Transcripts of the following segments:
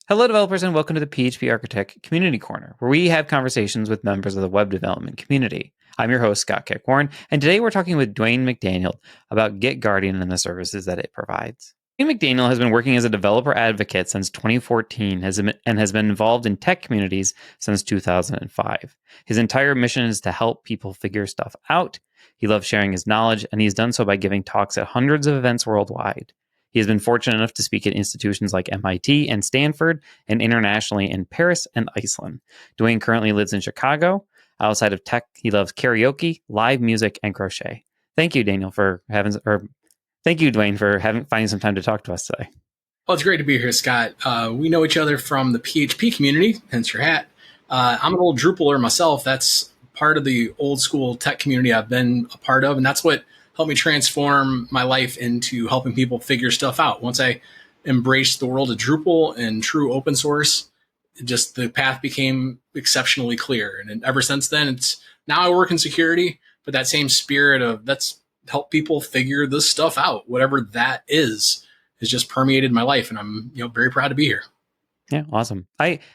Hello, developers, and welcome to the PHP Architect Community Corner, where we have conversations with members of the web development community. I'm your host, Scott Kickwarn, and today we're talking with Dwayne McDaniel about GitGuardian and the services that it provides. Dwayne McDaniel has been working as a developer advocate since 2014 and has been involved in tech communities since 2005. His entire mission is to help people figure stuff out. He loves sharing his knowledge, and he's done so by giving talks at hundreds of events worldwide. He has been fortunate enough to speak at institutions like MIT and Stanford, and internationally in Paris and Iceland. Dwayne currently lives in Chicago. Outside of tech, he loves karaoke, live music, and crochet. Thank you, Dwayne, for finding some time to talk to us today. Well, it's great to be here, Scott. We know each other from the PHP community, hence your hat. I'm an old Drupaler myself. That's part of the old school tech community I've been a part of, and that's what helped me transform my life into helping people figure stuff out. Once I embraced the world of Drupal and true open source, just the path became exceptionally clear. And ever since then, now I work in security, but that same spirit of let's help people figure this stuff out, whatever that is, has just permeated my life. And I'm very proud to be here. Yeah, awesome.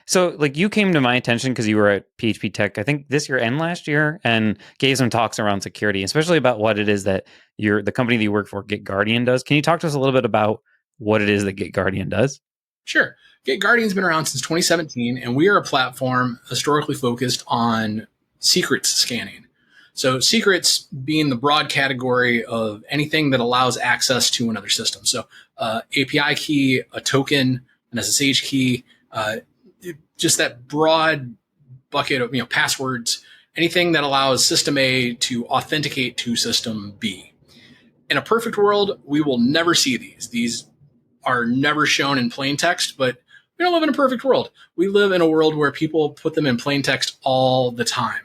So you came to my attention because you were at PHP Tech, I think this year and last year, and gave some talks around security, especially about what it is that the company that you work for, GitGuardian, does. Can you talk to us a little bit about what it is that GitGuardian does? Sure. GitGuardian's been around since 2017, and we are a platform historically focused on secrets scanning. So secrets being the broad category of anything that allows access to another system. So API key, a token, an SSH key, just that broad bucket of passwords, anything that allows system A to authenticate to system B. In a perfect world, we will never see these. These are never shown in plain text, but we don't live in a perfect world. We live in a world where people put them in plain text all the time.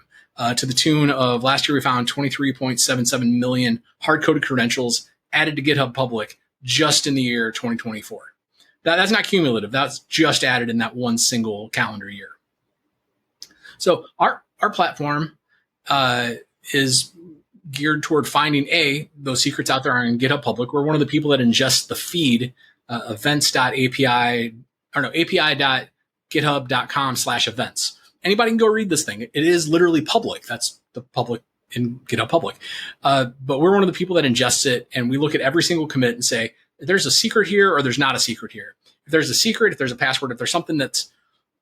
To the tune of last year, we found 23.77 million hard-coded credentials added to GitHub Public just in the year 2024. That's not cumulative. That's just added in that one single calendar year. So our platform is geared toward finding those secrets out there on GitHub Public. We're one of the people that ingest the feed api.github.com/events. Anybody can go read this thing. It is literally public. That's the public in GitHub Public. But we're one of the people that ingests it, and we look at every single commit and say, there's a secret here or there's not a secret here. If there's a secret, if there's a password, if there's something that's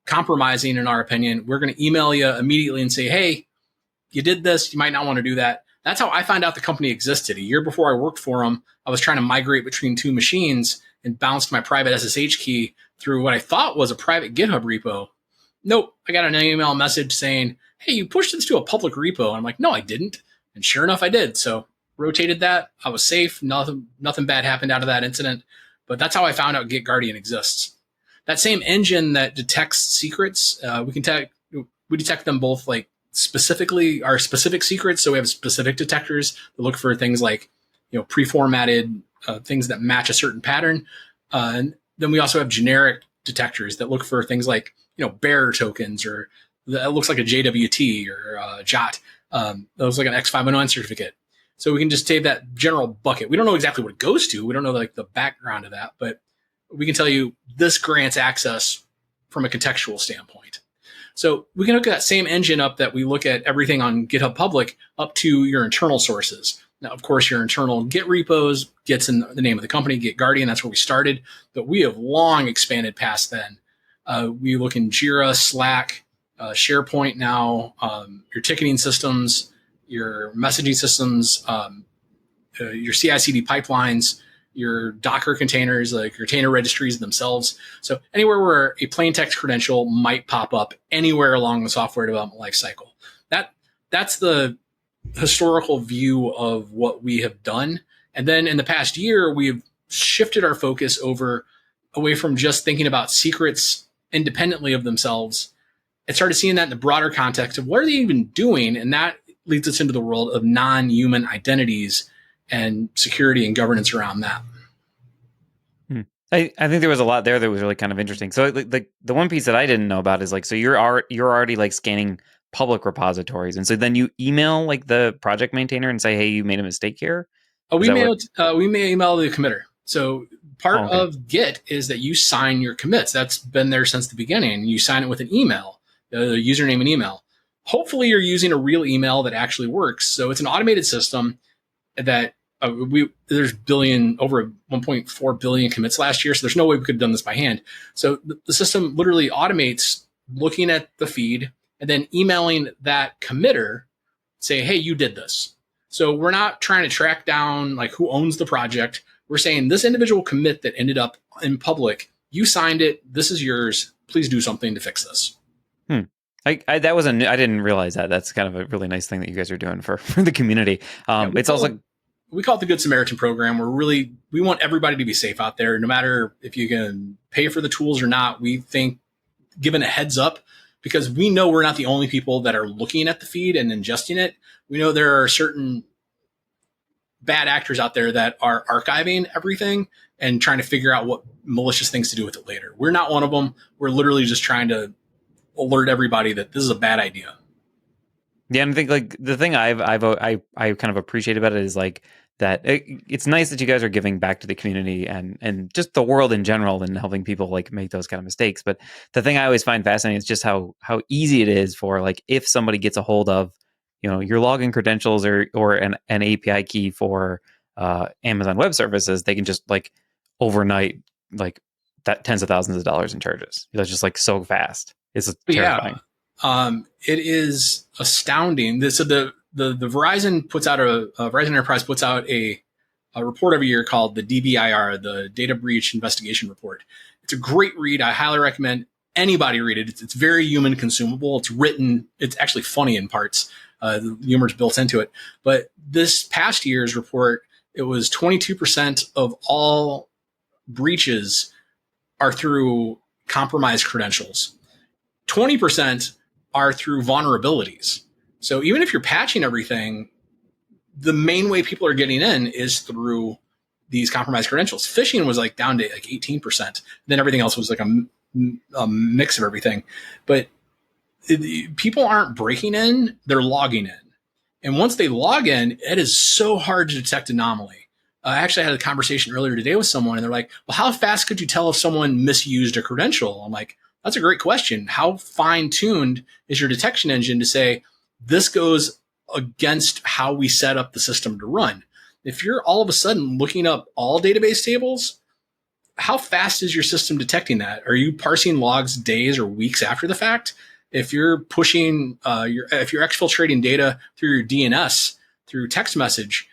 compromising, in our opinion, we're going to email you immediately and say, hey, you did this. You might not want to do that. That's how I found out the company existed. A year before I worked for them, I was trying to migrate between two machines and bounced my private SSH key through what I thought was a private GitHub repo. Nope. I got an email message saying, hey, you pushed this to a public repo. I'm like, no, I didn't. And sure enough, I did. So rotated that. I was safe. Nothing bad happened out of that incident. But that's how I found out GitGuardian exists. That same engine that detects secrets, we detect them both like specifically our specific secrets. So we have specific detectors that look for things like pre-formatted things that match a certain pattern. And then we also have generic detectors that look for things like bearer tokens, or that looks like a JWT or JOT. That looks like an X509 certificate. So we can just take that general bucket. We don't know exactly what it goes to. We don't know the background of that, but we can tell you this grants access from a contextual standpoint. So we can look at that same engine up that we look at everything on GitHub Public up to your internal sources. Now, of course, your internal Git repos gets in the name of the company, GitGuardian. That's where we started, but we have long expanded past then. We look in Jira, Slack, SharePoint now, your ticketing systems, your messaging systems, your CI/CD pipelines, your Docker containers, like your container registries themselves. So anywhere where a plain text credential might pop up anywhere along the software development lifecycle. That's the historical view of what we have done. And then in the past year, we've shifted our focus away from just thinking about secrets independently of themselves and started seeing that in the broader context of what are they even doing? And that leads us into the world of non-human identities and security and governance around that. I think there was a lot there that was really kind of interesting. So the one piece that I didn't know about is so you're already scanning public repositories, and so then you email the project maintainer and say, hey, you made a mistake here. We may email the committer. So part of Git is that you sign your commits. That's been there since the beginning. You sign it with an email, the username and email. Hopefully you're using a real email that actually works. So it's an automated system that there's over 1.4 billion commits last year. So there's no way we could have done this by hand. So the system literally automates looking at the feed and then emailing that committer, say, hey, you did this. So we're not trying to track down like who owns the project. We're saying this individual commit that ended up in public, you signed it. This is yours. Please do something to fix this. I didn't realize that. That's kind of a really nice thing that you guys are doing for the community. We call it the Good Samaritan program. We want everybody to be safe out there, no matter if you can pay for the tools or not. We think given a heads up, because we know we're not the only people that are looking at the feed and ingesting it. We know there are certain bad actors out there that are archiving everything and trying to figure out what malicious things to do with it later. We're not one of them. We're literally just trying to alert everybody that this is a bad idea. Yeah, and I think like the thing I kind of appreciate about it is like that it's nice that you guys are giving back to the community and just the world in general and helping people like make those kind of mistakes. But the thing I always find fascinating is just how easy it is for like if somebody gets a hold of, you know, your login credentials or an API key for Amazon Web Services, they can just like overnight like that tens of thousands of dollars in charges. That's just like so fast. It's terrifying. Yeah. It is astounding. So the Verizon puts out Verizon Enterprise puts out a report every year called the DBIR, the Data Breach Investigation Report. It's a great read. I highly recommend anybody read it. It's very human consumable. It's written. It's actually funny in parts. The humor's built into it. But this past year's report, it was 22% of all breaches are through compromised credentials. 20% are through vulnerabilities. So even if you're patching everything, the main way people are getting in is through these compromised credentials. Phishing was like down to like 18%. Then everything else was like a mix of everything. But people aren't breaking in, they're logging in. And once they log in, it is so hard to detect anomaly. I actually had a conversation earlier today with someone and they're like, well, how fast could you tell if someone misused a credential? I'm like, that's a great question. How fine-tuned is your detection engine to say this goes against how we set up the system to run? If you're all of a sudden looking up all database tables, how fast is your system detecting that? Are you parsing logs days or weeks after the fact? If you're pushing, if you're exfiltrating data through your DNS, through text message,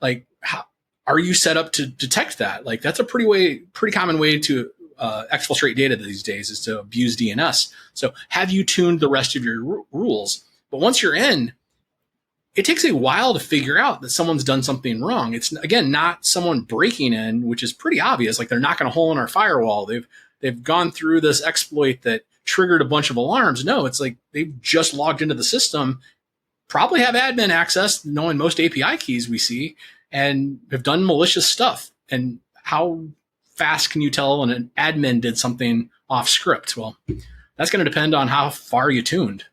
like how are you set up to detect that? Like that's a pretty common way to exfiltrate data these days is to abuse DNS. So have you tuned the rest of your rules? But once you're in, it takes a while to figure out that someone's done something wrong. It's again not someone breaking in, which is pretty obvious. Like they're knocking a hole in our firewall. They've gone through this exploit that triggered a bunch of alarms. No, it's like they've just logged into the system, probably have admin access, knowing most API keys we see, and have done malicious stuff. And how fast can you tell when an admin did something off script? Well, that's going to depend on how far you tuned.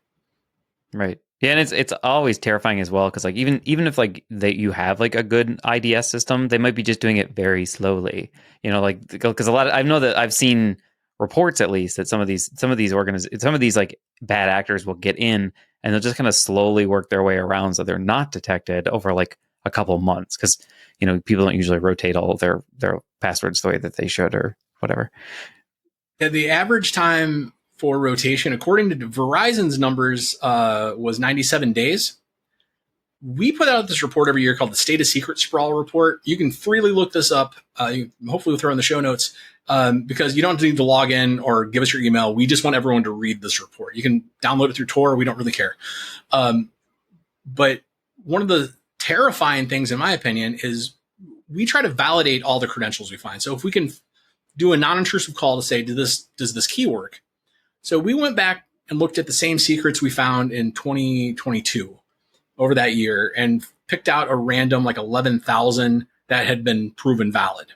Right. Yeah, and it's always terrifying as well because like even if like you have like a good IDS system, they might be just doing it very slowly. You know, like because I know that I've seen reports at least that some of these like bad actors will get in and they'll just kind of slowly work their way around so they're not detected over like a couple months because you know people don't usually rotate all of their passwords the way that they should or whatever. Yeah, the average time for rotation, according to Verizon's numbers, was 97 days. We put out this report every year called the State of Secret Sprawl Report. You can freely look this up. Hopefully we'll throw in the show notes because you don't need to log in or give us your email. We just want everyone to read this report. You can download it through Tor. We don't really care. But one of the terrifying things, in my opinion, is we try to validate all the credentials we find. So if we can do a non-intrusive call to say, does this key work? So we went back and looked at the same secrets we found in 2022 over that year and picked out a random like 11,000 that had been proven valid.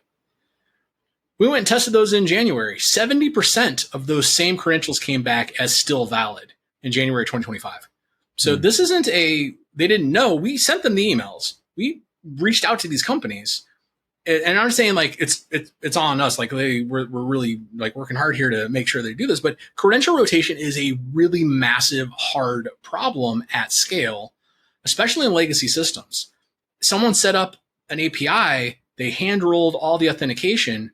We went and tested those in January. 70% of those same credentials came back as still valid in January 2025. So this isn't they didn't know. We sent them the emails. We reached out to these companies and I'm saying like it's on us. Like we're really like working hard here to make sure they do this. But credential rotation is a really massive, hard problem at scale, especially in legacy systems. Someone set up an API, they hand rolled all the authentication.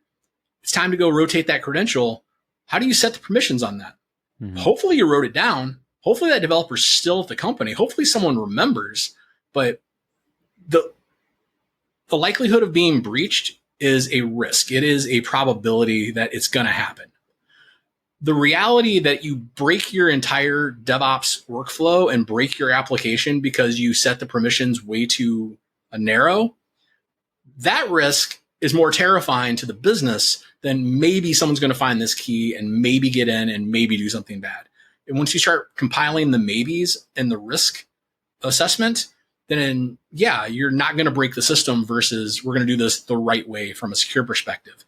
It's time to go rotate that credential. How do you set the permissions on that? Mm-hmm. Hopefully you wrote it down. Hopefully that developer's still at the company. Hopefully someone remembers. But the likelihood of being breached is a risk. It is a probability that it's going to happen. The reality that you break your entire DevOps workflow and break your application because you set the permissions way too narrow, that risk is more terrifying to the business than maybe someone's going to find this key and maybe get in and maybe do something bad. And once you start compiling the maybes and the risk assessment, then yeah, you're not going to break the system versus we're going to do this the right way from a secure perspective.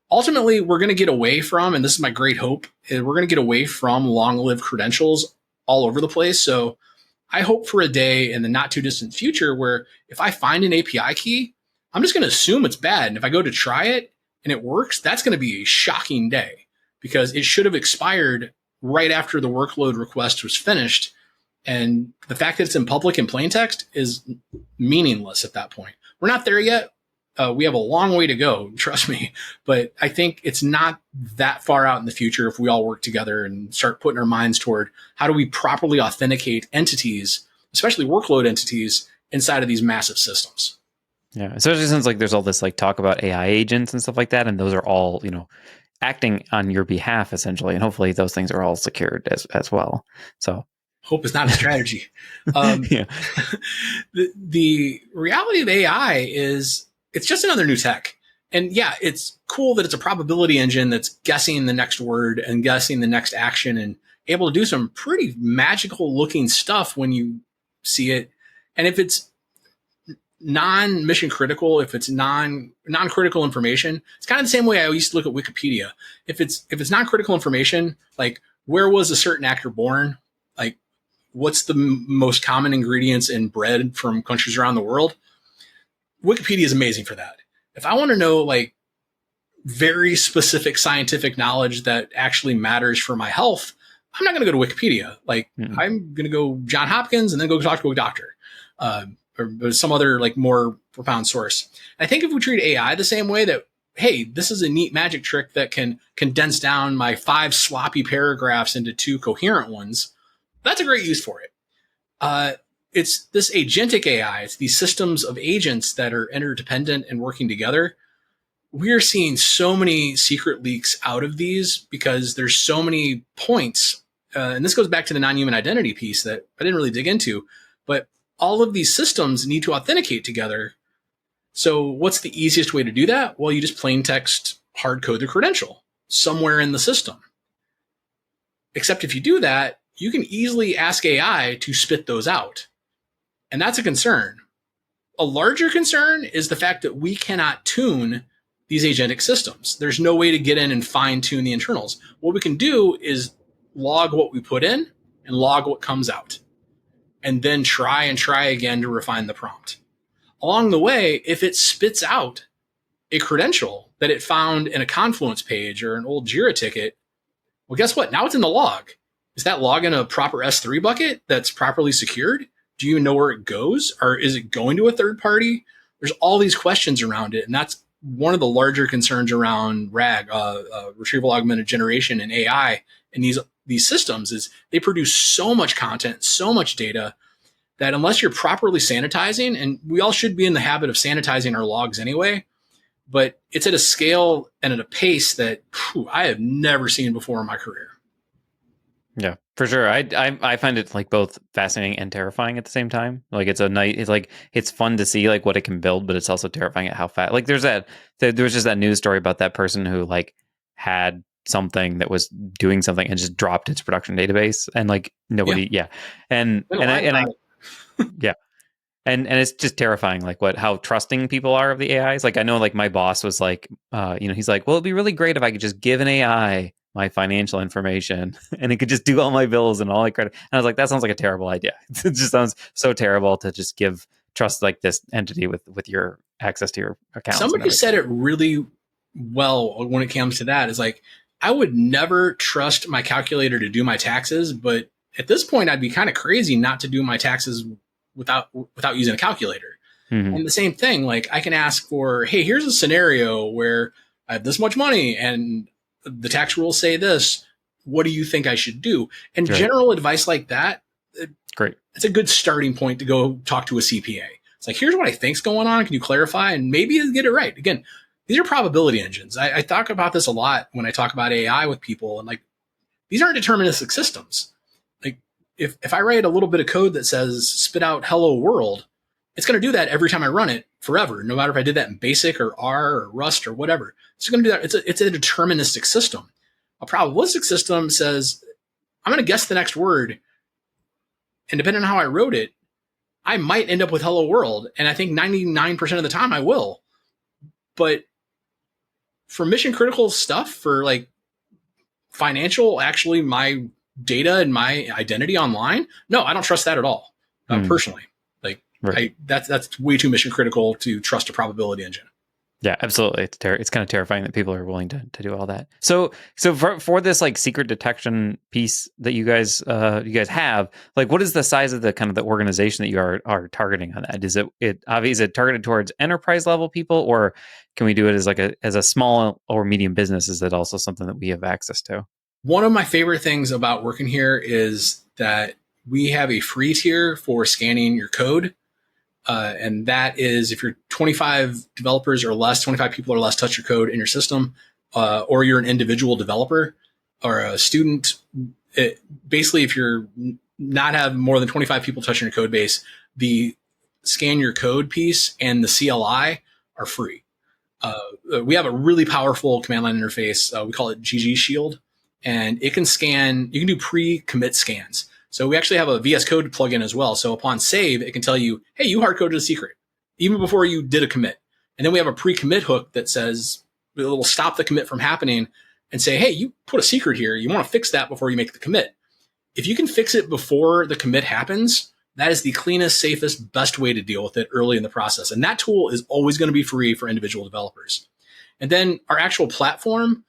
Ultimately, we're going to get away from, and this is my great hope, we're going to get away from long-lived credentials all over the place. So I hope for a day in the not too distant future where if I find an API key, I'm just going to assume it's bad. And if I go to try it and it works, that's going to be a shocking day because it should have expired right after the workload request was finished. And the fact that it's in public in plain text is meaningless at that point. We're not there yet. We have a long way to go, trust me. But I think it's not that far out in the future if we all work together and start putting our minds toward how do we properly authenticate entities, especially workload entities, inside of these massive systems. Yeah, especially since like there's all this like talk about AI agents and stuff like that, and those are all, you know, acting on your behalf essentially, and hopefully those things are all secured as well. So hope is not a strategy. Yeah. The reality of AI is it's just another new tech. And yeah, it's cool that it's a probability engine that's guessing the next word and guessing the next action and able to do some pretty magical looking stuff when you see it. And if it's non-mission critical, if it's non-critical information, it's kind of the same way I used to look at Wikipedia. If it's non-critical information, like where was a certain actor born? Like what's the most common ingredients in bread from countries around the world? Wikipedia is amazing for that. If I want to know like very specific scientific knowledge that actually matters for my health, I'm not going to go to Wikipedia. Like I'm going to go John Hopkins and then go talk to a doctor or some other like more profound source. And I think if we treat AI the same way that, hey, this is a neat magic trick that can condense down my 5 sloppy paragraphs into 2 coherent ones, that's a great use for it. It's this agentic AI. It's these systems of agents that are interdependent and working together. We are seeing so many secret leaks out of these because there's so many points. And this goes back to the non-human identity piece that I didn't really dig into, but all of these systems need to authenticate together. So what's the easiest way to do that? Well, you just plain text hard code the credential somewhere in the system. Except if you do that, you can easily ask AI to spit those out. And that's a concern. A larger concern is the fact that we cannot tune these agentic systems. There's no way to get in and fine tune the internals. What we can do is log what we put in and log what comes out, and then try again to refine the prompt. Along the way, if it spits out a credential that it found in a Confluence page or an old Jira ticket, well, guess what? Now it's in the log. Is that log in a proper S3 bucket that's properly secured? Do you know where it goes? Or is it going to a third party? There's all these questions around it. And that's one of the larger concerns around RAG, retrieval augmented generation, and AI in these systems is they produce so much content, so much data that unless you're properly sanitizing, and we all should be in the habit of sanitizing our logs anyway, but it's at a scale and at a pace that I have never seen before in my career. Yeah, for sure. I find it like both fascinating and terrifying at the same time. Like it's fun to see like what it can build, but it's also terrifying at how fast. Like there was just that news story about that person who like had something that was doing something and just dropped its production database, and like nobody, yeah. And yeah. And it's just terrifying, like how trusting people are of the AIs. Like I know, like my boss was like, he's like, well, it'd be really great if I could just give an AI my financial information and it could just do all my bills and all my credit. And I was like, that sounds like a terrible idea. It just sounds so terrible to just trust like this entity with your access to your accounts. Somebody said it really well when it comes to that. Is like, I would never trust my calculator to do my taxes, but at this point, I'd be kind of crazy not to do my taxes without using a calculator. Mm-hmm. And the same thing, like I can ask for, hey, here's a scenario where I have this much money and the tax rules say this. What do you think I should do? And general advice like that, great. It's a good starting point to go talk to a CPA. It's like, here's what I think's going on. Can you clarify? And maybe get it right. Again, these are probability engines. I talk about this a lot when I talk about AI with people. And like, these aren't deterministic systems. Like if I write a little bit of code that says spit out hello world, it's going to do that every time I run it forever. No matter if I did that in BASIC or R or Rust or whatever, it's going to do that. It's a deterministic system. A probabilistic system says, I'm going to guess the next word. And depending on how I wrote it, I might end up with hello world. And I think 99% of the time I will. But for mission critical stuff, for like financial, actually my data and my identity online, no, I don't trust that at all. Personally. Like that's way too mission critical to trust a probability engine. Yeah, absolutely. It's kind of terrifying that people are willing to do all that. So for this like secret detection piece that you guys have, like what is the size of the kind of the organization that you are targeting on that? Is it targeted towards enterprise level people, or can we do it as a small or medium business? Is that also something that we have access to? One of my favorite things about working here is that we have a free tier for scanning your code. And that is if you're 25 developers or less, 25 people or less touch your code in your system, or you're an individual developer or a student. Basically, if you're not have more than 25 people touching your code base, the scan your code piece and the CLI are free. We have a really powerful command line interface. We call it GG Shield, and it can scan. You can do pre-commit scans. So we actually have a VS Code plugin as well. So upon save, it can tell you, hey, you hard-coded a secret, even before you did a commit. And then we have a pre-commit hook that says, it will stop the commit from happening and say, hey, you put a secret here. You want to fix that before you make the commit. If you can fix it before the commit happens, that is the cleanest, safest, best way to deal with it early in the process. And that tool is always going to be free for individual developers. And then our actual platform,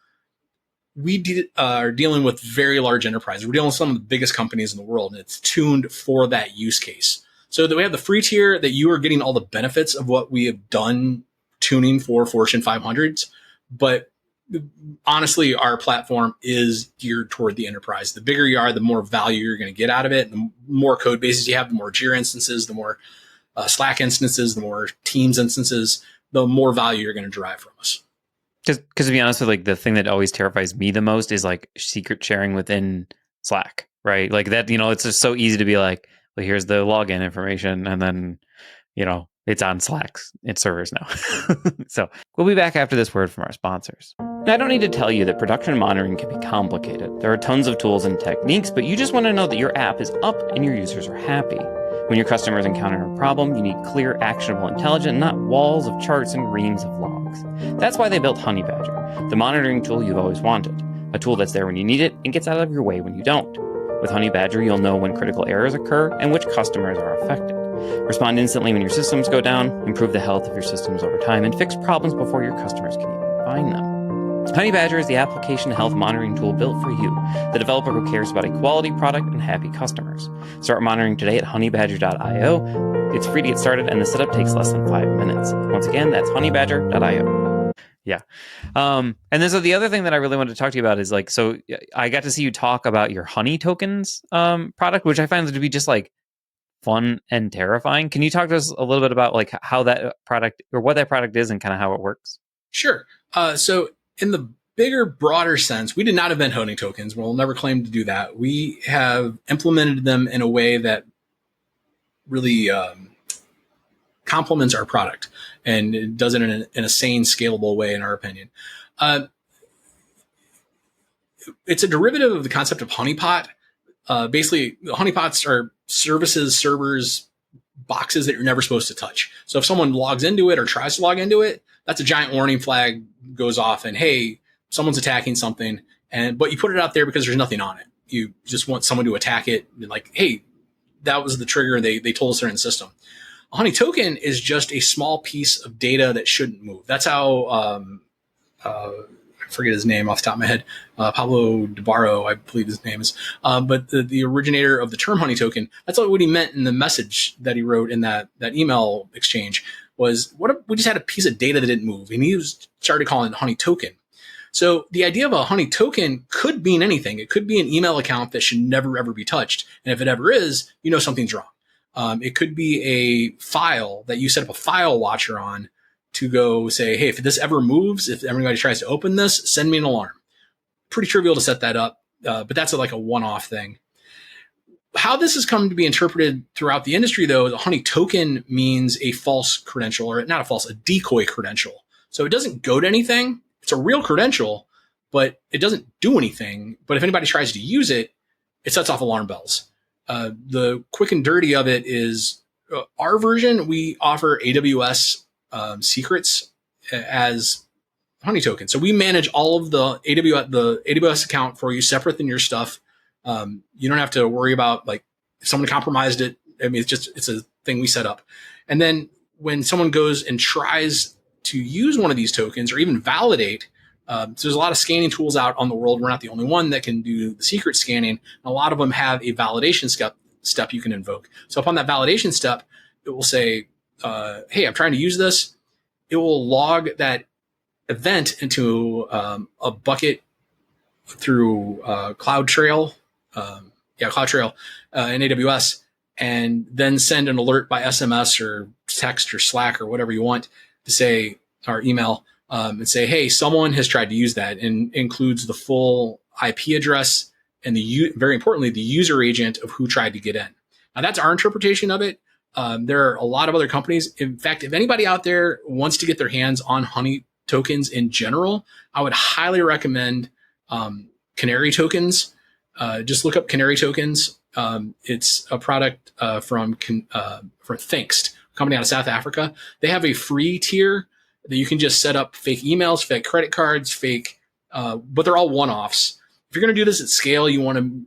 we are dealing with very large enterprises. We're dealing with some of the biggest companies in the world, and it's tuned for that use case. So that we have the free tier that you are getting all the benefits of what we have done tuning for Fortune 500s. But honestly, our platform is geared toward the enterprise. The bigger you are, the more value you're going to get out of it. The more code bases you have, the more Jira instances, the more Slack instances, the more Teams instances, the more value you're going to derive from us. Because to be honest with like the thing that always terrifies me the most is like secret sharing within Slack, right? Like that, it's just so easy to be like, well, here's the login information, and then, it's on Slack's servers now. So we'll be back after this word from our sponsors. Now, I don't need to tell you that production monitoring can be complicated. There are tons of tools and techniques, but you just want to know that your app is up and your users are happy. When your customers encounter a problem, you need clear, actionable intelligence, not walls of charts and reams of logs. That's why they built Honeybadger, the monitoring tool you've always wanted. A tool that's there when you need it and gets out of your way when you don't. With Honeybadger, you'll know when critical errors occur and which customers are affected. Respond instantly when your systems go down, improve the health of your systems over time, and fix problems before your customers can even find them. Honeybadger is the application health monitoring tool built for you, the developer who cares about a quality product and happy customers. Start monitoring today at honeybadger.io. It's free to get started, and the setup takes less than 5 minutes. Once again, that's honeybadger.io. Yeah. And then so the other thing that I really wanted to talk to you about is like, so I got to see you talk about your Honeytokens product, which I find to be just like fun and terrifying. Can you talk to us a little bit about like how that product or what that product is and kind of how it works? Sure. So in the bigger, broader sense, we did not invent Honeytokens. We'll never claim to do that. We have implemented them in a way that really complements our product, and it does it in a sane, scalable way, in our opinion. It's a derivative of the concept of honeypot. Basically, honeypots are services, servers, boxes that you're never supposed to touch. So if someone logs into it or tries to log into it, that's a giant warning flag goes off, and hey, someone's attacking something. But you put it out there because there's nothing on it. You just want someone to attack it, and like, hey, that was the trigger. They told us they're in the system. A Honeytoken is just a small piece of data that shouldn't move. That's how, I forget his name off the top of my head, Pablo Debarro, I believe his name is, but the originator of the term Honeytoken, that's what he meant in the message that he wrote in that email exchange was, we just had a piece of data that didn't move, and he started calling it Honeytoken. So the idea of a Honeytoken could mean anything. It could be an email account that should never, ever be touched. And if it ever is, something's wrong. It could be a file that you set up a file watcher on to go say, hey, if this ever moves, if everybody tries to open this, send me an alarm. Pretty trivial to set that up, but that's like a one-off thing. How this has come to be interpreted throughout the industry, though, the Honeytoken means a false credential, or not a false, a decoy credential. So it doesn't go to anything. It's a real credential, but it doesn't do anything. But if anybody tries to use it, it sets off alarm bells. The quick and dirty of it is our version, we offer AWS secrets as Honeytoken. So we manage all of the AWS account for you, separate than your stuff. You don't have to worry about like if someone compromised it. I mean, it's a thing we set up. And then when someone goes and tries to use one of these tokens or even validate, so there's a lot of scanning tools out on the world. We're not the only one that can do the secret scanning. A lot of them have a validation step you can invoke. So upon that validation step, it will say, hey, I'm trying to use this. It will log that event into a bucket through CloudTrail, CloudTrail in AWS, and then send an alert by SMS or text or Slack or whatever you want to say, or email, and say, hey, someone has tried to use that, and includes the full IP address and very importantly, the user agent of who tried to get in. Now that's our interpretation of it. There are a lot of other companies. In fact, if anybody out there wants to get their hands on Honeytokens in general, I would highly recommend Canary Tokens. Just look up Canary Tokens. It's a product from Thinkst, a company out of South Africa. They have a free tier that you can just set up fake emails, fake credit cards, but they're all one-offs. If you're going to do this at scale, you want to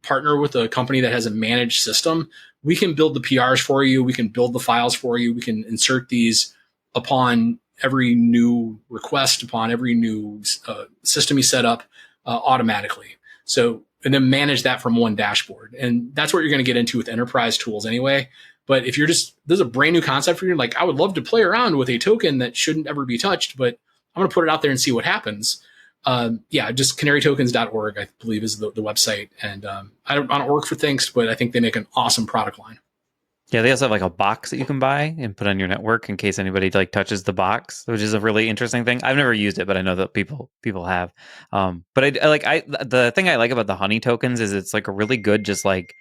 partner with a company that has a managed system. We can build the PRs for you. We can build the files for you. We can insert these upon every new request, upon every new system you set up automatically. So, and then manage that from one dashboard. And that's what you're going to get into with enterprise tools anyway. But if this is a brand new concept for you, like I would love to play around with a token that shouldn't ever be touched, but I'm going to put it out there and see what happens. Just canarytokens.org, I believe is the website. And I don't work for Thinkst, but I think they make an awesome product line. Yeah, they also have like a box that you can buy and put on your network in case anybody like touches the box, which is a really interesting thing. I've never used it, but I know that people have. But the thing I like about the Honeytokens is it's like a really good, just like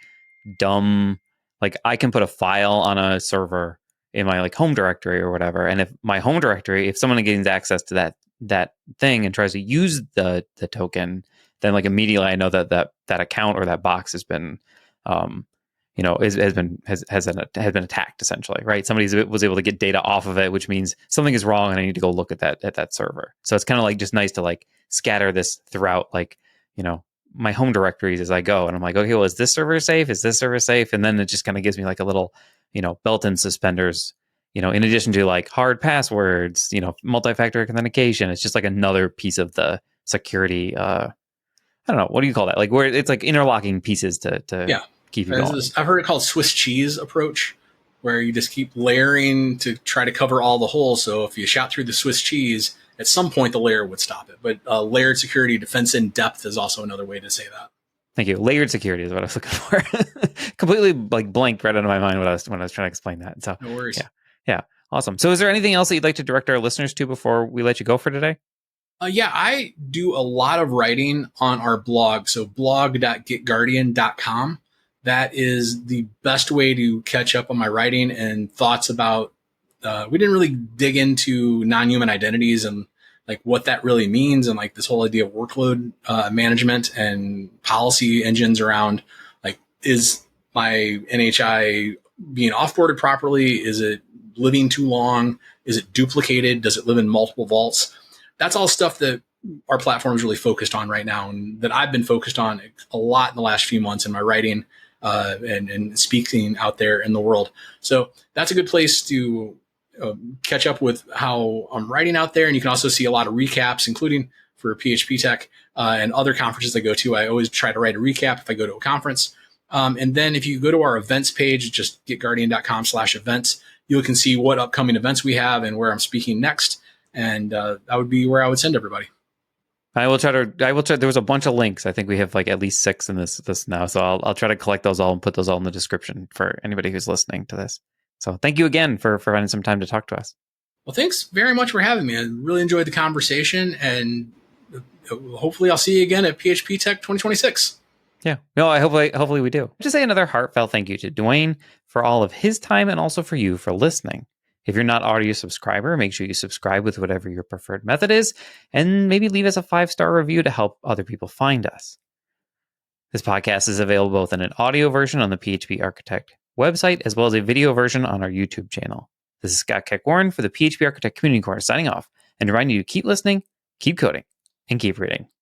dumb, like I can put a file on a server in my like home directory or whatever, and if my home directory, if someone gains access to that thing and tries to use the token, then like immediately I know that account or that box has been has been attacked essentially, right? Somebody was able to get data off of it, which means something is wrong and I need to go look at that server. So it's kind of like just nice to like scatter this throughout like, my home directories as I go. And I'm like, okay, well, is this server safe? Is this server safe? And then it just kind of gives me like a little, belt and suspenders, in addition to like hard passwords, multi-factor authentication. It's just like another piece of the security. I don't know. What do you call that? Like where it's like interlocking pieces to keep you going. I've heard it called Swiss cheese approach, where you just keep layering to try to cover all the holes. So if you shot through the Swiss cheese, at some point the layer would stop it. But layered security, defense in depth is also another way to say that. Thank you. Layered security is what I was looking for. Completely like blanked right out of my mind when I was trying to explain that. So no worries. Yeah. Awesome. So is there anything else that you'd like to direct our listeners to before we let you go for today? I do a lot of writing on our blog. So blog.getguardian.com. That is the best way to catch up on my writing and thoughts about, we didn't really dig into non-human identities and like what that really means. And like this whole idea of workload management and policy engines around like, is my NHI being offboarded properly? Is it living too long? Is it duplicated? Does it live in multiple vaults? That's all stuff that our platform is really focused on right now and that I've been focused on a lot in the last few months in my writing. and speaking out there in the world. So that's a good place to catch up with how I'm writing out there. And you can also see a lot of recaps, including for PHP Tech and other conferences I go to. I always try to write a recap if I go to a conference. And then if you go to our events page, just getguardian.com/events, you can see what upcoming events we have and where I'm speaking next. And that would be where I would send everybody. I will try. There was a bunch of links. I think we have like at least 6 in this now. So I'll try to collect those all and put those all in the description for anybody who's listening to this. So thank you again for finding some time to talk to us. Well, thanks very much for having me. I really enjoyed the conversation, and hopefully I'll see you again at PHP Tech 2026. Yeah. No, hopefully we do. Just say another heartfelt thank you to Dwayne for all of his time and also for you for listening. If you're not already a subscriber, make sure you subscribe with whatever your preferred method is, and maybe leave us a 5-star review to help other people find us. This podcast is available both in an audio version on the PHP Architect website, as well as a video version on our YouTube channel. This is Scott Keck-Warren for the PHP Architect Community Corner signing off, and reminding you to keep listening, keep coding, and keep reading.